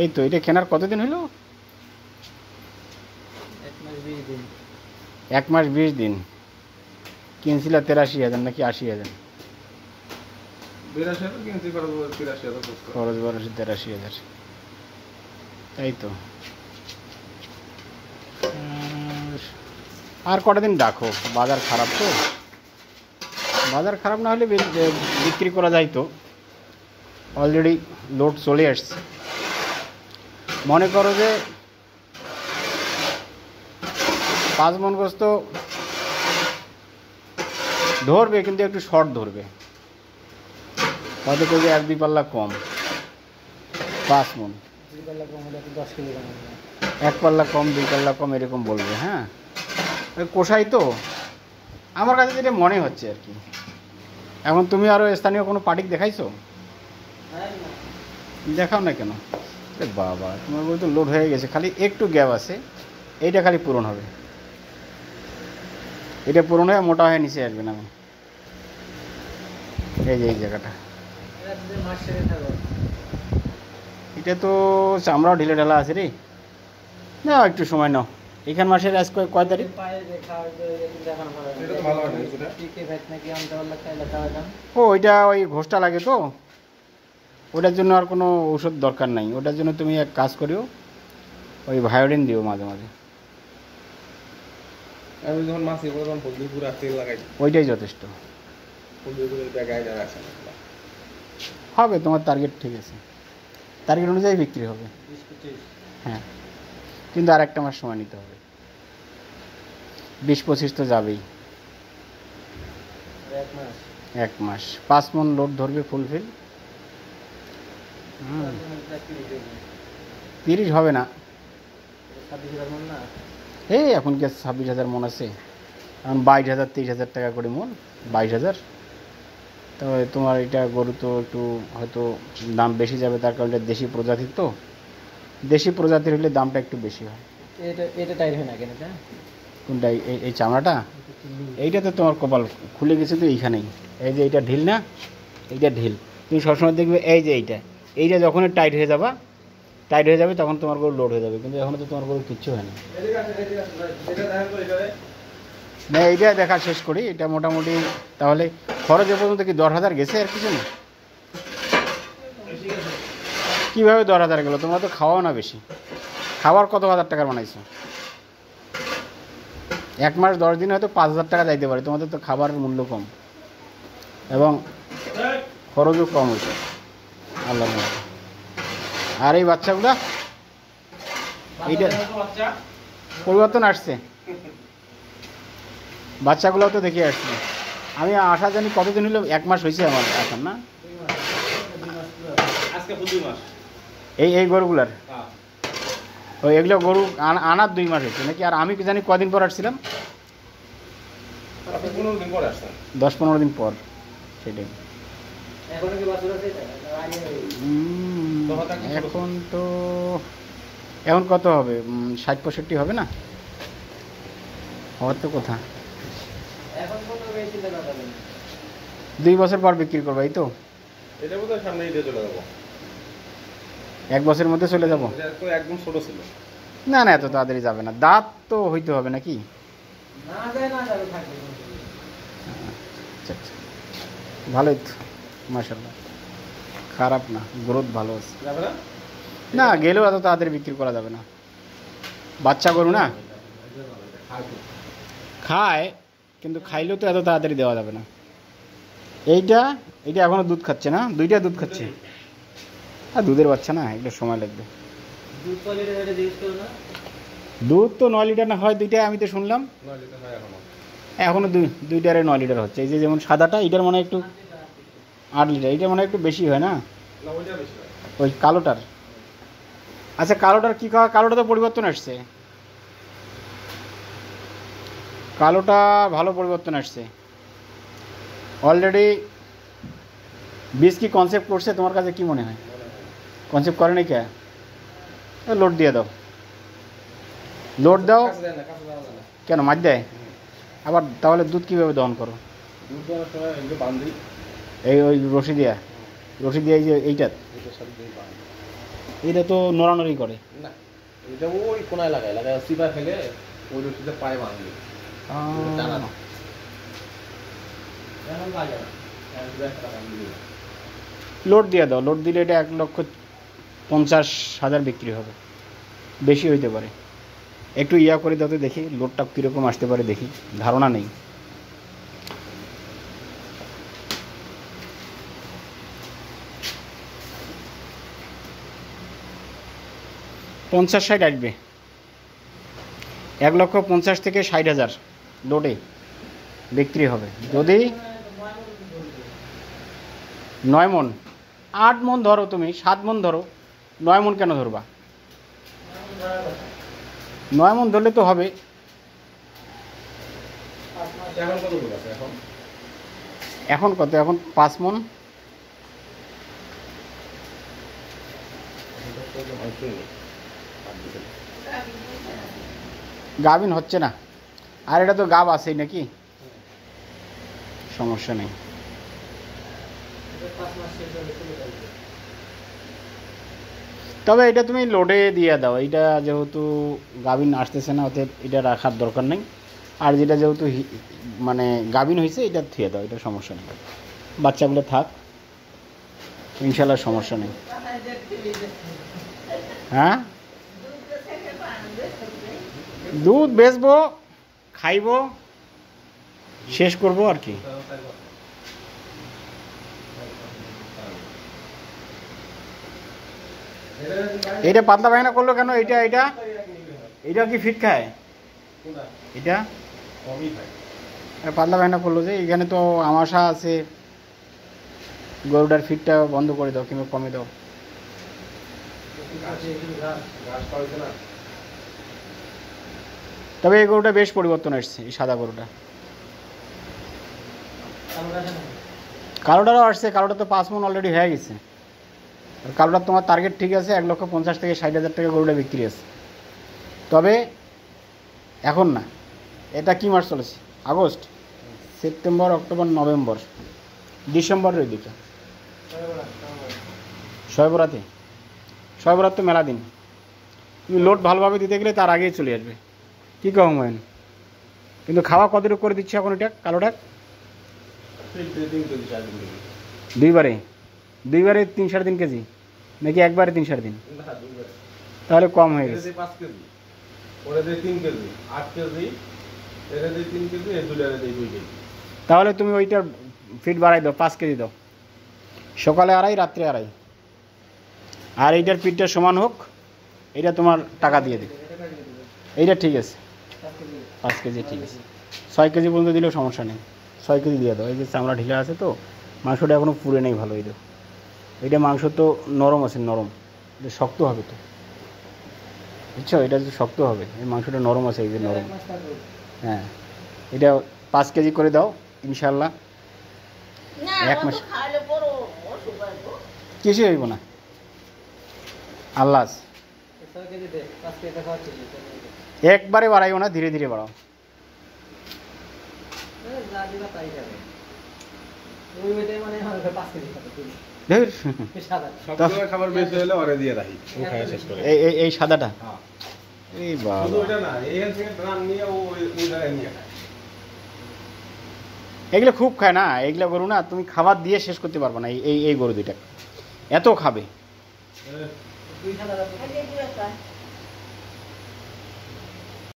এই তো এটা কেনার কতদিন হলো? 1 মাস 20 দিন। কিনছিল 83,000 নাকি 80,000? খরচ 83,000। তাই তো। আর কটা দিন রাখো, বাজার খারাপ তো। বাজার খারাপ না হলে বিক্রি করা যায় তো। অলরেডি লোড চলে আসছে। মনে করো যে 5 মণ গোস্ত ধরবে, কিন্তু একটু শর্ট ধরবে, হয়তো করবে 1-2 পাল্লা কম। 5 মণ 1 পাল্লা কম 2 পাল্লা কম এরকম বলবে। হ্যাঁ, কষাই তো আমার কাছে যেটা মনে হচ্ছে আর কি। এখন তুমি আরও স্থানীয় কোনো পার্টি দেখাইছো? দেখাও না কেন? বাবা, তোমার বই তো লোড হয়ে গেছে, খালি একটু গ্যাপ আছে, এইটা খালি পূরণ হবে। এটা পূরণ হয়ে মোটা হয়ে নিচে আসবে না। আমি এই যে এই জায়গাটা, এটা তো চামড়াও ঢিলে ঢালা আছে রে। না একটু সময় নাও। এখান মাসের আজ কয় তারিখ? ও ওইটা ওই ঘোষটা লাগে তো, ওটার জন্য আর কোনো ঔষধ দরকার নাই। ওটার জন্য তুমি এক কাজ করিও, ওই ভায়োডিন দিও মাঝে মাঝে, ওইটাই যথেষ্ট হবে। তোমার টার্গেট ঠিক আছে, টার্গেট অনুযায়ী বিক্রি হবে। হ্যাঁ, কিন্তু আর 1 মাস সময় নিতে হবে। 20-25 তো যাবেই। 1 মাস 5 মণ লোড ধরবে ফুলফিল। 30 হবে না। এই এখন কি 26,000 মণ আছে? এখন 22,000-23,000 টাকা করে মণ। 22,000। তবে তোমার এটা গরু তো একটু হয়তো দাম বেশি যাবে, তার কারণ এটা দেশি প্রজাতির তো। দেশি প্রজাতির হলে দামটা একটু বেশি হয়। এটা টাইট হয় না কেন? কোনটা? এই চামড়াটা? এইটা তো তোমার কপাল খুলে গেছে তো এইখানেই। এই যে এইটা ঢিল না, এইটা ঢিল। তুমি সবসময় দেখবে এই যে এইটা যখনই টাইট হয়ে যাবে তখন তোমার গরু লোড হয়ে যাবে, কিন্তু এখনও তো তোমার গরু কিচ্ছু হয় না। না, এইটা দেখা শেষ করি। এটা মোটামুটি তাহলে খরচ এ পর্যন্ত কি 10,000 গেছে? আর কিছু না। কীভাবে 10,000 গেলো? তোমরা তো খাওয়াও না বেশি। খাবার কত হাজার টাকার বানাইছো? 1 মাস 10 দিন হয়তো 5,000 টাকা যাইতে পারে। তোমাদের তো খাবারের মূল্য কম এবং খরচও কম হয়েছে। আল্লাহ। আর এই বাচ্চাগুলা, এইটা পরিবর্তন আসছে। বাচ্চাগুলোও তো দেখে আসছে। আমি আশা জানি কতদিন হলো? 1 মাস হয়েছে আমার এখন, না? এই গরুগুলার ওই এগুলো গরু আনার 2 মাস হয়েছে নাকি? আর আমি কি জানি কদিন পর আসছিলাম? 10-15 দিন পর। সেটাই। এখন কত হবে? 60-65 হবে না? হওয়ার তো কথা। 2 বছর পর বিক্রি করবো, এই তো? 1 বছরের মধ্যে চলে যাবো? একদম ছোট ছিল। না না, এত তাড়াতাড়ি যাবে না। দাঁত তো হইতে হবে নাকি? আচ্ছা, ভালোই তো, মাশাআল্লাহ, খারাপ না, গ্রোথ ভালো আছে। না গেলেও এত তাড়াতাড়ি বিক্রি করা যাবে না। বাচ্চা গরু না, খায়, কিন্তু খাইলেও তো এত তাড়াতাড়ি দেওয়া যাবে না। এইটা এখনো দুধ খাচ্ছে না? 2টা দুধ খাচ্ছে। আর দুধের বাচ্চা না, এগুলো সময় লাগবে। দুধ তো 9 লিটার না হয় 2টায়? আমি তো শুনলাম এখনো 2টারে 9 লিটার হচ্ছে। এই যে যেমন সাদাটা, এটার মনে হয় একটু 8 লিটার। এটা মনে হয় একটু বেশি হয় না? ওই কালোটার। আচ্ছা, কালোটার কি খাওয়া? কালোটা তো পরিবর্তন আসছে। কালোটা ভালো পরিবর্তন আসছে অলরেডি। বীজ কি কনসেপ্ট করছে? তোমার কাছে কি মনে হয়? কনসেপ্ট করে নাই কে? লোড দিয়ে দাও, লোড দাও। কেন মাছ দেয় আবার? তাহলে দুধ কীভাবে দহন করো? ওই রশি দিয়ে এই যে এইটা এটা তো নড়ানড়ি করে। না এটা ওই কোনায় লাগায় লাগায় সিপার ফেলে ওই রশিতে পায়ে বাঁধবে টানা না এখন লাগে না লোড দিয়ে দাও, লোড দিলে এটা 1,50,000 বিক্রি হবে, বেশি হইতে পারে। একটু ইয়া করে দাও তো দেখি লোডটা কীরকম আসতে পারে, দেখি, ধারণা নেই। পঞ্চাশ 60 আসবে, 1,50,000 থেকে 60,000 লোডে বিক্রি হবে। যদি 9 মণ, 8 মণ ধরো, তুমি 7 মণ ধরো, 9 মণ কেন ধরবা? 9 মণ ধরলে তো হবে। এখন কত দূর আছে এখন? এখন কত? এখন 5 মণ। গাভিন হচ্ছে না, আর এটা তো গাব আছেই নাকি, সমস্যা নেই। তবে এটা তুমি লোডে দিয়ে দাও, এইটা যেহেতু গাভিন আসতেছে না, ওতে এটা রাখার দরকার নেই। আর যেটা যেহেতু মানে গাভিন হয়েছে, এটা থুয়ে দাও, এটা সমস্যা নেই, বাচ্চাগুলো থাক, ইনশাল্লাহ সমস্যা নেই। হ্যাঁ, দুধ বেচবো, খাইবো, শেষ করবো আর কি। এটা পাতলা পায়খানা করলো কেন? এটা এটা এটা কি ফিট খায়? এটা পাতলা পায়খানা করলো যে, এখানে তো আমাশা আছে, গরুটার ফিটটা বন্ধ করে দাও কিংবা কমে দাও। তবে এই গরুটা বেশ পরিবর্তন আসছে, এই সাদা গরুটা। কালোটারও আসছে, কালোটা তো 5 মণ অলরেডি হয়ে গেছে। আর কালোটার তোমার টার্গেট ঠিক আছে, 1,50,000 থেকে 60,000 টাকা গরুটা বিক্রি আছে। তবে এখন না, এটা কি মাস চলেছে? আগস্ট, সেপ্টেম্বর, অক্টোবর, নভেম্বর, ডিসেম্বরের ওই দিকে শবে বরাত তো মেলা দিন। তুমি লোড ভালোভাবে দিতে গেলে তার আগেই চলে আসবে। কী কম হয়, কিন্তু খাওয়া কতটুকু করে দিচ্ছে এখন এটা কালোটা? দুইবারে 3-3.5 কেজি নাকি একবারে 3-3.5? তাহলে কম হয়ে গেছে। 5 কেজি, ওরে দেই 3 কেজি, 8 কেজি, এরে দেই 3 কেজি, এই দুলারে দেই 2 কেজি। তাহলে তুমি ওইটার ফিট বাড়াই দাও, 5 কেজি দাও, সকালে 2.5, রাত্রে 2.5, আর এইটার ফিটটা সমান হোক, এটা তোমার টাকা দিয়ে দিই। এইটা ঠিক আছে, 5 কেজি ঠিক আছে, 6 কেজি পর্যন্ত দিলেও সমস্যা নেই, 6 কেজি দিয়ে দাও। এই যে চামড়া ঢিলা আছে তো, মাংসটা এখনও পুড়ে নেই ভালো। এইটা মাংস তো নরম আছে, নরম, এটা শক্ত হবে তো, বুঝছো? এটা তো শক্ত হবে, এই মাংসটা নরম আছে, এই যে নরম। হ্যাঁ, এটা 5 কেজি করে দাও, ইনশাল্লাহ 1 মাস কিছু হইব না। আল্লাহ একবারে বাড়াইও না, ধীরে ধীরে বাড়াও। খাবার বেশি হলে ওরে দিয়ে রাখি, ও খায় শেষ করে। এই সাদাটা, হ্যাঁ, এই বাবা, শুধু ওটা না, এইখান থেকে ড্রাম নিয়ে ওই জায়গায় নিয়ে খায়। এগুলো খুব খায় না, এগুলো গরু না, তুমি খাবার দিয়ে শেষ করতে পারবে না। এই গরু দুইটা এত খাবে।